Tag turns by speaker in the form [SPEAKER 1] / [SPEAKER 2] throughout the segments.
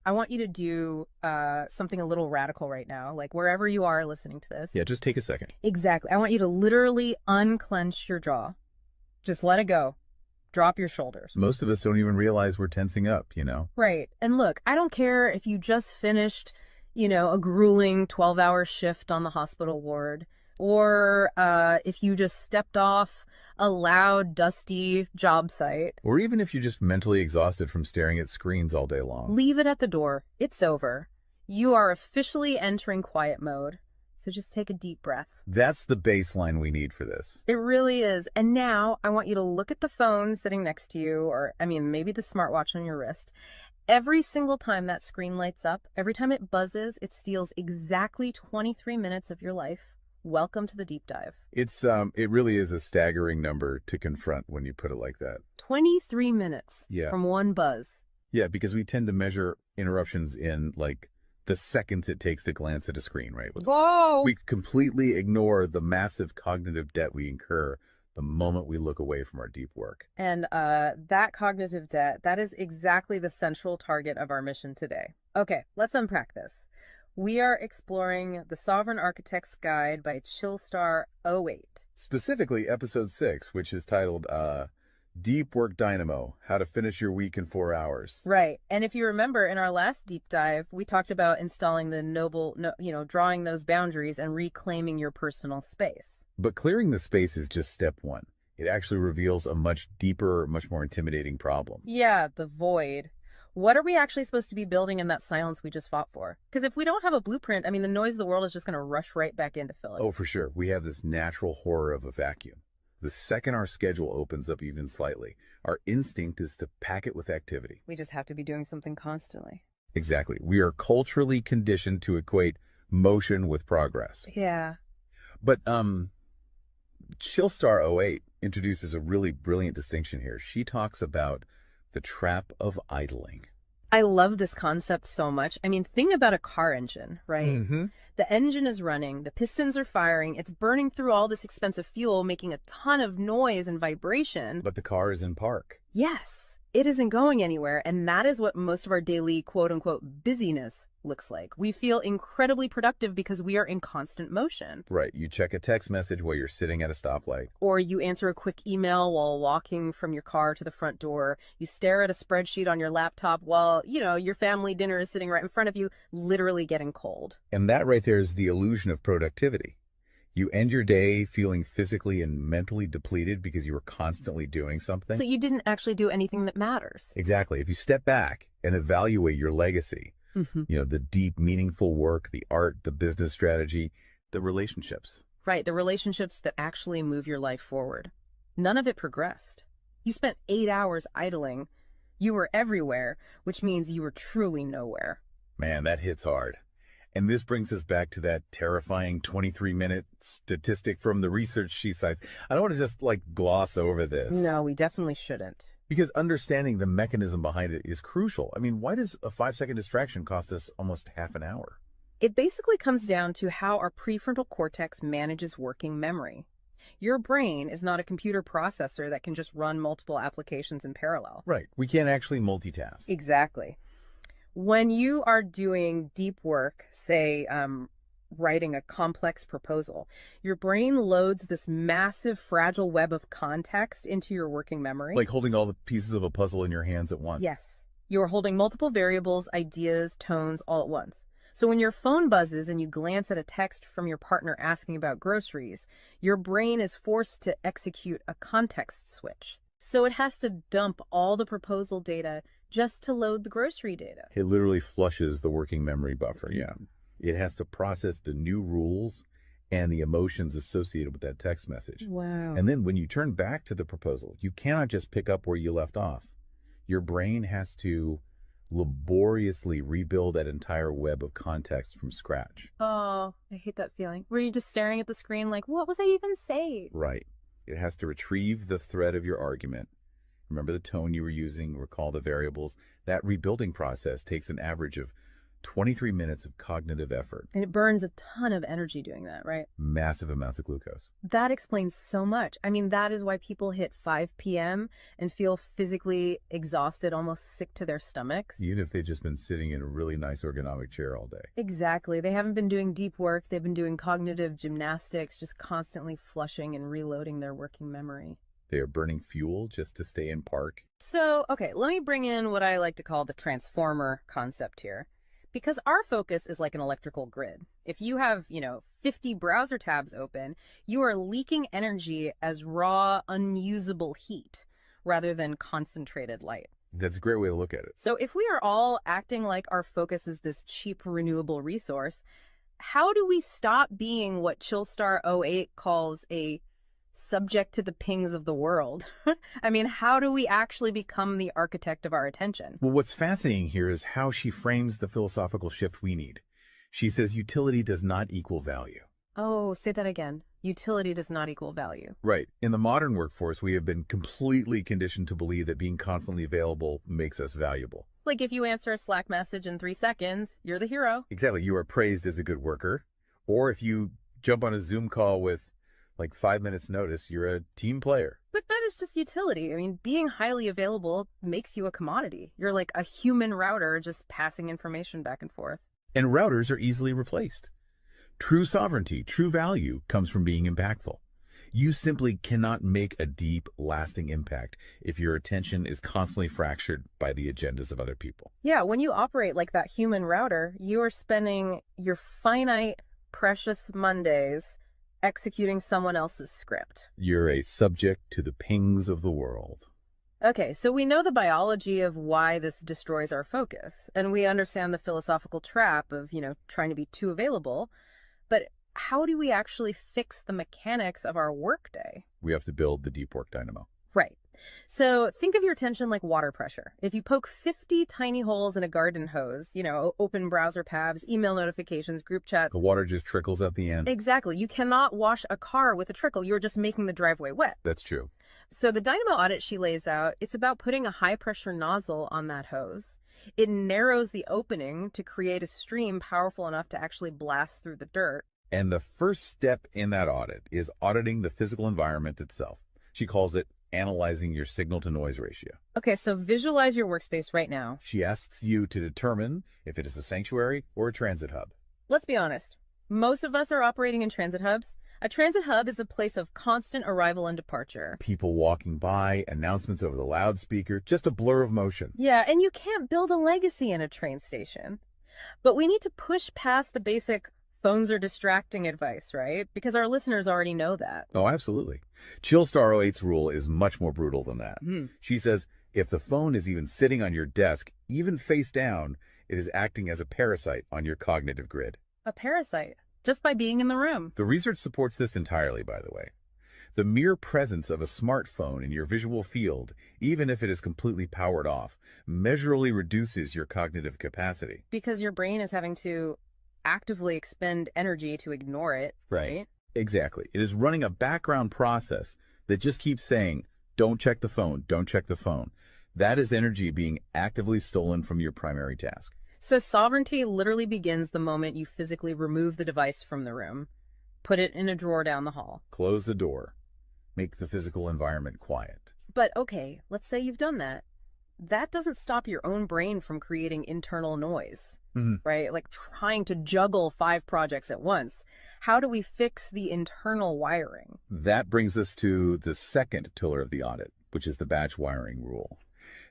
[SPEAKER 1] I want you to do something a little radical right now, like wherever you are listening to this.
[SPEAKER 2] Yeah, just take a second.
[SPEAKER 1] Exactly. I want you to literally unclench your jaw. Just let it go. Drop your shoulders.
[SPEAKER 2] Most of us don't even realize we're tensing up,
[SPEAKER 1] Right. And look, I don't care if you just finished, a grueling 12-hour shift on the hospital ward, or if you just stepped off a loud, dusty job site.
[SPEAKER 2] Or even if you're just mentally exhausted from staring at screens all day long.
[SPEAKER 1] Leave it at the door. It's over. You are officially entering quiet mode. So just take a deep breath.
[SPEAKER 2] That's the baseline we need for this.
[SPEAKER 1] It really is. And now I want you to look at the phone sitting next to you, or maybe the smartwatch on your wrist. Every single time that screen lights up, every time it buzzes, it steals exactly 23 minutes of your life. Welcome to the deep dive.
[SPEAKER 2] It really is a staggering number to confront when you put it like that.
[SPEAKER 1] 23 minutes
[SPEAKER 2] Yeah.
[SPEAKER 1] from one buzz.
[SPEAKER 2] Yeah, because we tend to measure interruptions in like the seconds it takes to glance at a screen, right?
[SPEAKER 1] Whoa!
[SPEAKER 2] We completely ignore the massive cognitive debt we incur the moment we look away from our deep work.
[SPEAKER 1] And that cognitive debt, that is exactly the central target of our mission today. Okay, let's unpack this. We are exploring The Sovereign Architect's Guide by Chillstar 08.
[SPEAKER 2] Specifically, episode 6, which is titled Deep Work Dynamo, How to Finish Your Week in 4 Hours.
[SPEAKER 1] Right. And if you remember in our last deep dive, we talked about installing the drawing those boundaries and reclaiming your personal space.
[SPEAKER 2] But clearing the space is just step one. It actually reveals a much deeper, much more intimidating problem.
[SPEAKER 1] Yeah, the void. What are we actually supposed to be building in that silence we just fought for? Because if we don't have a blueprint, the noise of the world is just going to rush right back in to fill it.
[SPEAKER 2] Oh, for sure. We have this natural horror of a vacuum. The second our schedule opens up even slightly, our instinct is to pack it with activity.
[SPEAKER 1] We just have to be doing something constantly.
[SPEAKER 2] Exactly. We are culturally conditioned to equate motion with progress.
[SPEAKER 1] Yeah.
[SPEAKER 2] But Chillstar 08 introduces a really brilliant distinction here. She talks about the trap of idling.
[SPEAKER 1] I love this concept so much. Think about a car engine, right?
[SPEAKER 2] Mm-hmm.
[SPEAKER 1] The engine is running, the pistons are firing, it's burning through all this expensive fuel, making a ton of noise and vibration.
[SPEAKER 2] But the car is in park.
[SPEAKER 1] Yes, it isn't going anywhere, and that is what most of our daily quote-unquote busyness looks like. We feel incredibly productive because we are in constant motion.
[SPEAKER 2] Right. You check a text message while you're sitting at a stoplight.
[SPEAKER 1] Or you answer a quick email while walking from your car to the front door. You stare at a spreadsheet on your laptop while, your family dinner is sitting right in front of you, literally getting cold.
[SPEAKER 2] And that right there is the illusion of productivity. You end your day feeling physically and mentally depleted because you were constantly doing something.
[SPEAKER 1] So you didn't actually do anything that matters.
[SPEAKER 2] Exactly. If you step back and evaluate your legacy, the deep, meaningful work, the art, the business strategy, the relationships.
[SPEAKER 1] Right, the relationships that actually move your life forward. None of it progressed. You spent 8 hours idling. You were everywhere, which means you were truly nowhere.
[SPEAKER 2] Man, that hits hard. And this brings us back to that terrifying 23-minute statistic from the research she cites. I don't want to just gloss over this.
[SPEAKER 1] No, we definitely shouldn't.
[SPEAKER 2] Because understanding the mechanism behind it is crucial. Why does a 5-second distraction cost us almost half an hour?
[SPEAKER 1] It basically comes down to how our prefrontal cortex manages working memory. Your brain is not a computer processor that can just run multiple applications in parallel.
[SPEAKER 2] Right. We can't actually multitask.
[SPEAKER 1] Exactly. When you are doing deep work, say writing a complex proposal, your brain loads this massive fragile web of context into your working memory.
[SPEAKER 2] Like holding all the pieces of a puzzle in your hands at once.
[SPEAKER 1] Yes. You are holding multiple variables, ideas, tones all at once. So when your phone buzzes and you glance at a text from your partner asking about groceries, your brain is forced to execute a context switch. So it has to dump all the proposal data just to load the grocery data.
[SPEAKER 2] It literally flushes the working memory buffer, yeah. It has to process the new rules and the emotions associated with that text message.
[SPEAKER 1] Wow.
[SPEAKER 2] And then when you turn back to the proposal, you cannot just pick up where you left off. Your brain has to laboriously rebuild that entire web of context from scratch.
[SPEAKER 1] Oh, I hate that feeling. Were you just staring at the screen like, what was I even saying?
[SPEAKER 2] Right. It has to retrieve the thread of your argument. Remember the tone you were using, recall the variables. That rebuilding process takes an average of 23 minutes of cognitive effort,
[SPEAKER 1] And it burns a ton of energy doing that, right?
[SPEAKER 2] massive amounts of glucose.
[SPEAKER 1] That explains so much. I mean, that is why people hit 5 p.m. and feel physically exhausted, almost sick to their stomachs.
[SPEAKER 2] Even if they've just been sitting in a really nice ergonomic chair all day.
[SPEAKER 1] Exactly. They haven't been doing deep work. They've been doing cognitive gymnastics, just constantly flushing and reloading their working memory.
[SPEAKER 2] They are burning fuel just to stay in park.
[SPEAKER 1] So, okay, let me bring in what I like to call the transformer concept here. Because our focus is like an electrical grid. If you have, 50 browser tabs open, you are leaking energy as raw, unusable heat rather than concentrated light.
[SPEAKER 2] That's a great way to look at it.
[SPEAKER 1] So if we are all acting like our focus is this cheap renewable resource, how do we stop being what Chillstar '08 calls a subject to the pings of the world? I mean, how do we actually become the architect of our attention?
[SPEAKER 2] Well, what's fascinating here is how she frames the philosophical shift we need. She says utility does not equal value.
[SPEAKER 1] Oh, say that again. Utility does not equal value.
[SPEAKER 2] Right. In the modern workforce, we have been completely conditioned to believe that being constantly available makes us valuable.
[SPEAKER 1] Like if you answer a Slack message in 3 seconds, you're the hero.
[SPEAKER 2] Exactly. You are praised as a good worker. Or if you jump on a Zoom call with like 5 minutes notice, you're a team player.
[SPEAKER 1] But that is just utility. I mean, being highly available makes you a commodity. You're like a human router just passing information back and forth.
[SPEAKER 2] And routers are easily replaced. True sovereignty, true value comes from being impactful. You simply cannot make a deep, lasting impact if your attention is constantly fractured by the agendas of other people.
[SPEAKER 1] Yeah, when you operate like that human router, you are spending your finite, precious Mondays executing someone else's script.
[SPEAKER 2] You're a subject to the pings of the world.
[SPEAKER 1] Okay, so we know the biology of why this destroys our focus, and we understand the philosophical trap of, trying to be too available. But how do we actually fix the mechanics of our workday?
[SPEAKER 2] We have to build the deep work dynamo.
[SPEAKER 1] Right. So think of your attention like water pressure. If you poke 50 tiny holes in a garden hose, open browser tabs, email notifications, group chats.
[SPEAKER 2] The water just trickles at the end.
[SPEAKER 1] Exactly. You cannot wash a car with a trickle. You're just making the driveway wet.
[SPEAKER 2] That's true.
[SPEAKER 1] So the Dynamo Audit she lays out, it's about putting a high pressure nozzle on that hose. It narrows the opening to create a stream powerful enough to actually blast through the dirt.
[SPEAKER 2] And the first step in that audit is auditing the physical environment itself. She calls it analyzing your signal-to-noise ratio.
[SPEAKER 1] Okay, so visualize your workspace right now.
[SPEAKER 2] She asks you to determine if it is a sanctuary or a transit hub.
[SPEAKER 1] Let's be honest. Most of us are operating in transit hubs. A transit hub is a place of constant arrival and departure.
[SPEAKER 2] People walking by, announcements over the loudspeaker, just a blur of motion.
[SPEAKER 1] Yeah, and you can't build a legacy in a train station. But we need to push past the basic phones are distracting advice, right? Because our listeners already know that.
[SPEAKER 2] Oh, absolutely. Chillstar '08's rule is much more brutal than that. She says if the phone is even sitting on your desk, even face down, it is acting as a parasite on your cognitive grid.
[SPEAKER 1] A parasite, just by being in the room.
[SPEAKER 2] The research supports this entirely, by the way. The mere presence of a smartphone in your visual field, even if it is completely powered off, measurably reduces your cognitive capacity.
[SPEAKER 1] Because your brain is having to actively expend energy to ignore it, right?
[SPEAKER 2] Exactly. It is running a background process that just keeps saying, don't check the phone, don't check the phone. That is energy being actively stolen from your primary task.
[SPEAKER 1] So sovereignty literally begins the moment you physically remove the device from the room, put it in a drawer down the hall.
[SPEAKER 2] Close the door. Make the physical environment quiet.
[SPEAKER 1] But okay, let's say you've done that. That doesn't stop your own brain from creating internal noise, right? Like trying to juggle 5 projects at once. How do we fix the internal wiring?
[SPEAKER 2] That brings us to the second pillar of the audit, which is the batch wiring rule.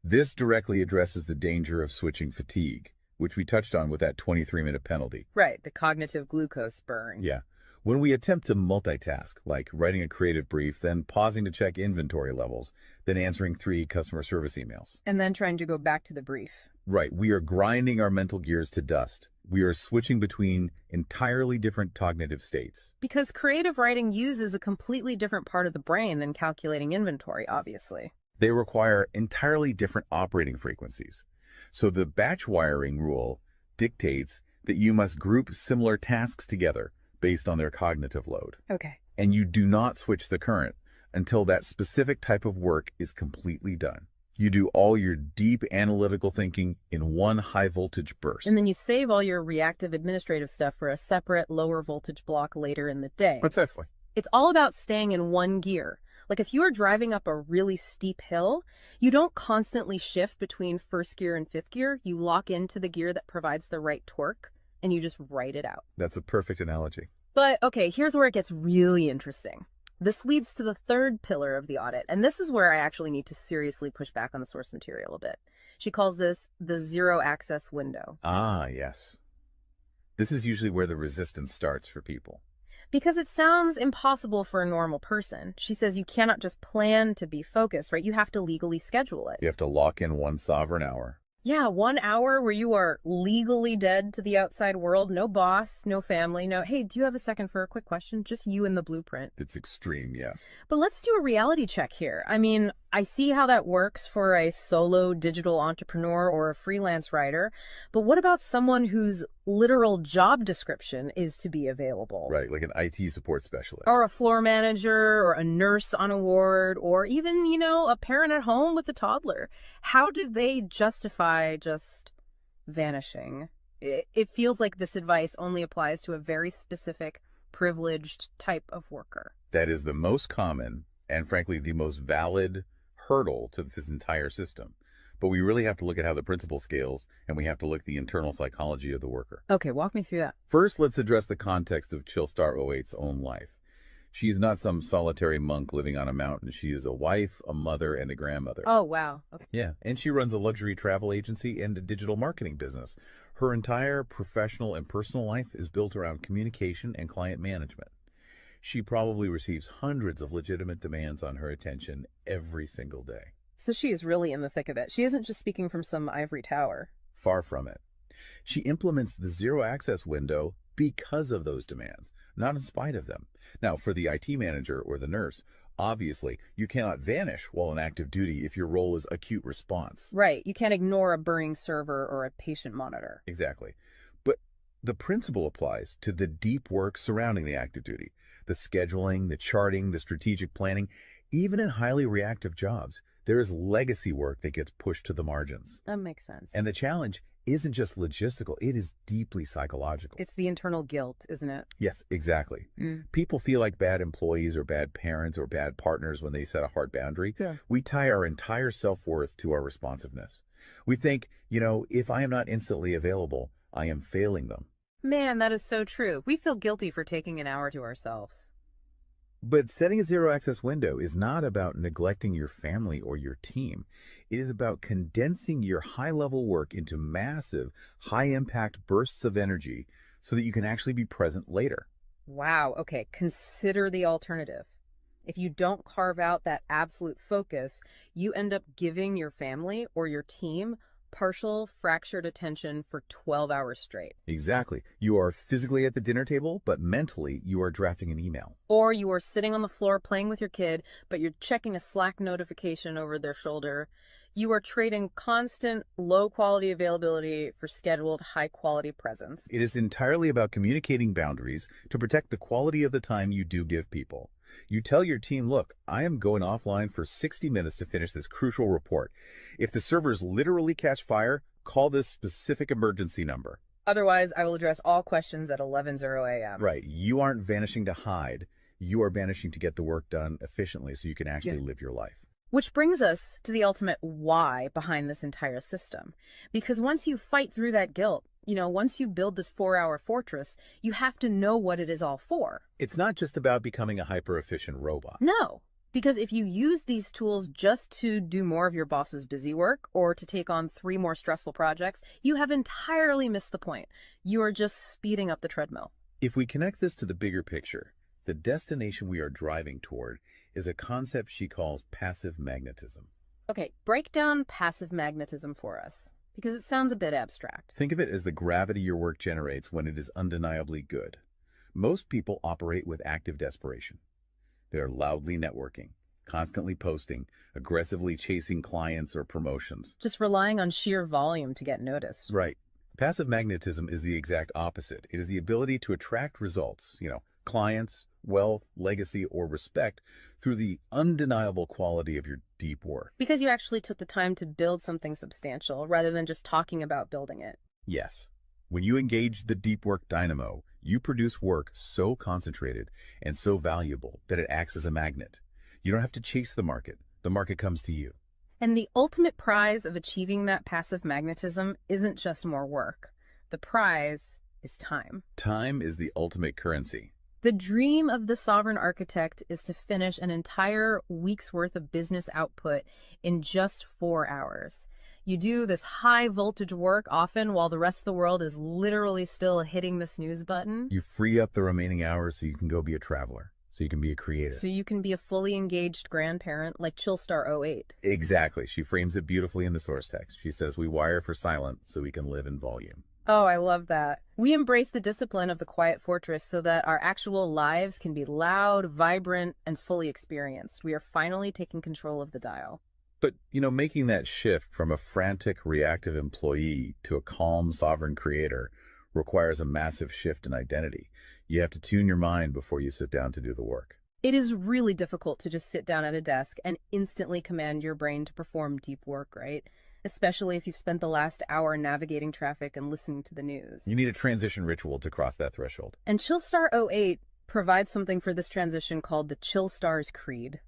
[SPEAKER 2] This directly addresses the danger of switching fatigue, which we touched on with that 23-minute penalty.
[SPEAKER 1] Right, the cognitive glucose burn.
[SPEAKER 2] Yeah. When we attempt to multitask, like writing a creative brief, then pausing to check inventory levels, then answering 3 customer service emails.
[SPEAKER 1] And then trying to go back to the brief.
[SPEAKER 2] Right. We are grinding our mental gears to dust. We are switching between entirely different cognitive states.
[SPEAKER 1] Because creative writing uses a completely different part of the brain than calculating inventory, obviously.
[SPEAKER 2] They require entirely different operating frequencies. So the batch wiring rule dictates that you must group similar tasks together based on their cognitive load.
[SPEAKER 1] Okay.
[SPEAKER 2] And you do not switch the current until that specific type of work is completely done. You do all your deep analytical thinking in one high voltage
[SPEAKER 1] And
[SPEAKER 2] burst.
[SPEAKER 1] then you save all your reactive administrative stuff for a separate lower voltage block later in the day.
[SPEAKER 2] Precisely.
[SPEAKER 1] It's all about staying in one gear. Like if you are driving up a really steep hill, you don't constantly shift between first gear and fifth gear. You lock into the gear that provides the right torque and you just ride it out.
[SPEAKER 2] That's a perfect analogy.
[SPEAKER 1] But okay, here's where it gets really interesting. This leads to the third pillar of the audit, and this is where I actually need to seriously push back on the source material a bit. She calls this the zero access window.
[SPEAKER 2] Ah, yes. This is usually where the resistance starts for people.
[SPEAKER 1] Because it sounds impossible for a normal person. She says you cannot just plan to be focused, right? You have to legally schedule it.
[SPEAKER 2] You have to lock in one sovereign hour.
[SPEAKER 1] Yeah, 1 hour where you are legally dead to the outside world. No boss, no family, no, hey, do you have a second for a quick question? Just you and the blueprint.
[SPEAKER 2] It's extreme, yes.
[SPEAKER 1] But let's do a reality check here. I mean, I see how that works for a solo digital entrepreneur or a freelance writer, but what about someone whose literal job description is to be available?
[SPEAKER 2] Right, like an IT support specialist.
[SPEAKER 1] Or a floor manager, or a nurse on a ward, or even, a parent at home with a toddler. How do they justify just vanishing? It feels like this advice only applies to a very specific, privileged type of worker.
[SPEAKER 2] That is the most common and, frankly, the most valid hurdle to this entire system. But we really have to look at how the principle scales, and we have to look at the internal psychology of the worker.
[SPEAKER 1] Okay, walk me through that.
[SPEAKER 2] First, let's address the context of Chillstar '08's own life. She is not some solitary monk living on a mountain. She is a wife, a mother, and a grandmother.
[SPEAKER 1] Oh, wow. Okay.
[SPEAKER 2] Yeah, and she runs a luxury travel agency and a digital marketing business. Her entire professional and personal life is built around communication and client management. She probably receives hundreds of legitimate demands on her attention every single day.
[SPEAKER 1] So she is really in the thick of it. She isn't just speaking from some ivory tower.
[SPEAKER 2] Far from it. She implements the zero access window because of those demands, not in spite of them. Now, for the IT manager or the nurse, obviously, you cannot vanish while on active duty if your role is acute response.
[SPEAKER 1] Right. You can't ignore a burning server or a patient monitor.
[SPEAKER 2] Exactly. But the principle applies to the deep work surrounding the active duty, the scheduling, the charting, the strategic planning. Even in highly reactive jobs, there is legacy work that gets pushed to the margins.
[SPEAKER 1] That makes sense.
[SPEAKER 2] And the challenge isn't just logistical, it is deeply psychological.
[SPEAKER 1] It's the internal guilt, isn't it?
[SPEAKER 2] Yes, exactly. People feel like bad employees or bad parents or bad partners when they set a hard boundary.
[SPEAKER 1] Yeah.
[SPEAKER 2] We tie our entire self-worth to our responsiveness. We think, if I am not instantly available, I am failing them.
[SPEAKER 1] Man, that is so true. We feel guilty for taking an hour to ourselves.
[SPEAKER 2] But setting a zero access window is not about neglecting your family or your team. It is about condensing your high level work into massive, high impact bursts of energy so that you can actually be present later.
[SPEAKER 1] Wow. Okay. Consider the alternative. If you don't carve out that absolute focus, you end up giving your family or your team partial fractured attention for 12 hours straight.
[SPEAKER 2] Exactly. You are physically at the dinner table, but mentally you are drafting an email.
[SPEAKER 1] Or you are sitting on the floor playing with your kid, but you're checking a Slack notification over their shoulder. You are trading constant low quality availability for scheduled high quality presence.
[SPEAKER 2] It is entirely about communicating boundaries to protect the quality of the time you do give people. You tell your team, look, I am going offline for 60 minutes to finish this crucial report. If the servers literally catch fire, call this specific emergency number.
[SPEAKER 1] Otherwise, I will address all questions at 11:00 a.m.
[SPEAKER 2] Right. You aren't vanishing to hide. You are vanishing to get the work done efficiently so you can actually live your life.
[SPEAKER 1] Which brings us to the ultimate why behind this entire system. Because once you fight through that guilt, once you build this 4-hour fortress, you have to know what it is all for.
[SPEAKER 2] It's not just about becoming a hyper-efficient robot.
[SPEAKER 1] No, because if you use these tools just to do more of your boss's busy work or to take on 3 more stressful projects, you have entirely missed the point. You are just speeding up the treadmill.
[SPEAKER 2] If we connect this to the bigger picture, the destination we are driving toward is a concept she calls passive magnetism.
[SPEAKER 1] Okay, break down passive magnetism for us, because it sounds a bit abstract.
[SPEAKER 2] Think of it as the gravity your work generates when it is undeniably good. Most people operate with active desperation. They are loudly networking, constantly posting, aggressively chasing clients or promotions.
[SPEAKER 1] Just relying on sheer volume to get noticed.
[SPEAKER 2] Right. Passive magnetism is the exact opposite. It is the ability to attract results, clients, wealth, legacy, or respect through the undeniable quality of your deep work.
[SPEAKER 1] Because you actually took the time to build something substantial rather than just talking about building it.
[SPEAKER 2] Yes. When you engage the deep work dynamo, you produce work so concentrated and so valuable that it acts as a magnet. You don't have to chase the market comes to you.
[SPEAKER 1] And the ultimate prize of achieving that passive magnetism isn't just more work. The prize is time.
[SPEAKER 2] Time is the ultimate currency.
[SPEAKER 1] The dream of the sovereign architect is to finish an entire week's worth of business output in just 4 hours. You do this high voltage work often while the rest of the world is literally still hitting the snooze button.
[SPEAKER 2] You free up the remaining hours so you can go be a traveler, so you can be a creative.
[SPEAKER 1] So you can be a fully engaged grandparent like Chillstar 08.
[SPEAKER 2] Exactly. She frames it beautifully in the source text. She says, we wire for silent so we can live in volume.
[SPEAKER 1] Oh, I love that. We embrace the discipline of the quiet fortress so that our actual lives can be loud, vibrant, and fully experienced. We are finally taking control of the dial.
[SPEAKER 2] But, making that shift from a frantic, reactive employee to a calm, sovereign creator requires a massive shift in identity. You have to tune your mind before you sit down to do the work.
[SPEAKER 1] It is really difficult to just sit down at a desk and instantly command your brain to perform deep work, right? Especially if you've spent the last hour navigating traffic and listening to the news.
[SPEAKER 2] You need a transition ritual to cross that threshold.
[SPEAKER 1] And Chillstar 08 provides something for this transition called the Chillstar's Creed.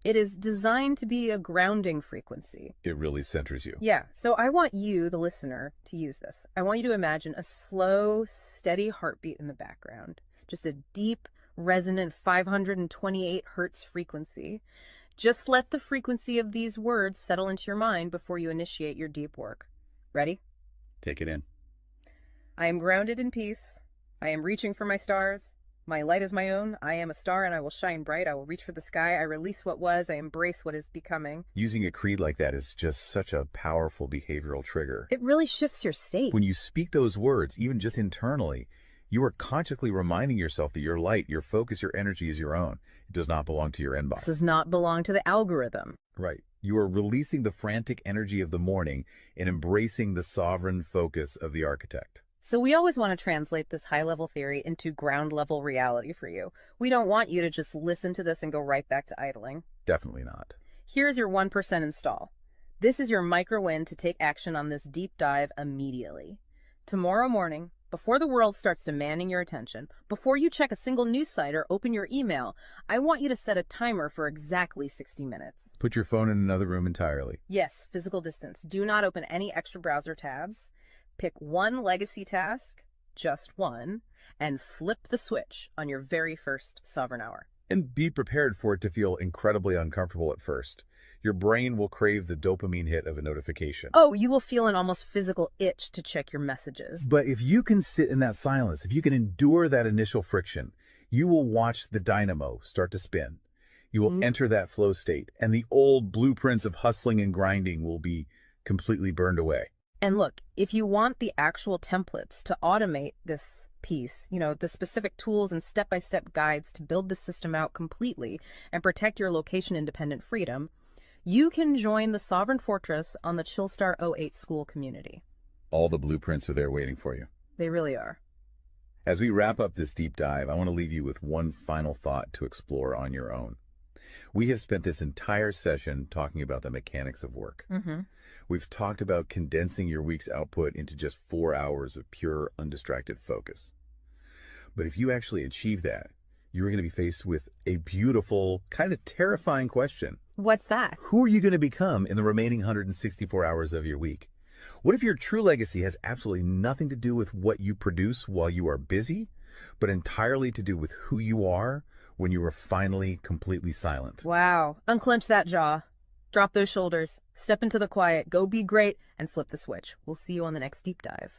[SPEAKER 1] It is designed to be a grounding frequency.
[SPEAKER 2] It really centers you.
[SPEAKER 1] Yeah, so I want you, the listener, to use this. I want you to imagine a slow, steady heartbeat in the background. Just a deep, resonant 528 hertz frequency. Just let the frequency of these words settle into your mind before you initiate your deep work. Ready?
[SPEAKER 2] Take it in.
[SPEAKER 1] I am grounded in peace. I am reaching for my stars. My light is my own. I am a star and I will shine bright. I will reach for the sky. I release what was. I embrace what is becoming.
[SPEAKER 2] Using a creed like that is just such a powerful behavioral trigger.
[SPEAKER 1] It really shifts your state.
[SPEAKER 2] When you speak those words, even just internally, you are consciously reminding yourself that your light, your focus, your energy is your own. It does not belong to your inbox.
[SPEAKER 1] This does not belong to the algorithm.
[SPEAKER 2] Right. You are releasing the frantic energy of the morning and embracing the sovereign focus of the architect.
[SPEAKER 1] So we always want to translate this high-level theory into ground-level reality for you. We don't want you to just listen to this and go right back to idling.
[SPEAKER 2] Definitely not.
[SPEAKER 1] Here's your 1% install. This is your micro-win to take action on this deep dive immediately. Tomorrow morning, before the world starts demanding your attention, before you check a single news site or open your email, I want you to set a timer for exactly 60 minutes.
[SPEAKER 2] Put your phone in another room entirely.
[SPEAKER 1] Yes, physical distance. Do not open any extra browser tabs. Pick one legacy task, just one, and flip the switch on your very first sovereign hour.
[SPEAKER 2] And be prepared for it to feel incredibly uncomfortable at first. Your brain will crave the dopamine hit of a notification.
[SPEAKER 1] Oh, you will feel an almost physical itch to check your messages.
[SPEAKER 2] But if you can sit in that silence, if you can endure that initial friction, you will watch the dynamo start to spin. You will enter that flow state, and the old blueprints of hustling and grinding will be completely burned away.
[SPEAKER 1] And look, if you want the actual templates to automate this piece, the specific tools and step-by-step guides to build the system out completely and protect your location-independent freedom, you can join the Sovereign Fortress on the Chillstar 08 school community.
[SPEAKER 2] All the blueprints are there waiting for you.
[SPEAKER 1] They really are.
[SPEAKER 2] As we wrap up this deep dive, I want to leave you with one final thought to explore on your own. We have spent this entire session talking about the mechanics of work. We've talked about condensing your week's output into just 4 hours of pure, undistracted focus. But if you actually achieve that, you're going to be faced with a beautiful, kind of terrifying question.
[SPEAKER 1] What's that?
[SPEAKER 2] Who are you going to become in the remaining 164 hours of your week? What if your true legacy has absolutely nothing to do with what you produce while you are busy, but entirely to do with who you are when you are finally completely silent?
[SPEAKER 1] Wow. Unclench that jaw. Drop those shoulders. Step into the quiet. Go be great and flip the switch. We'll see you on the next deep dive.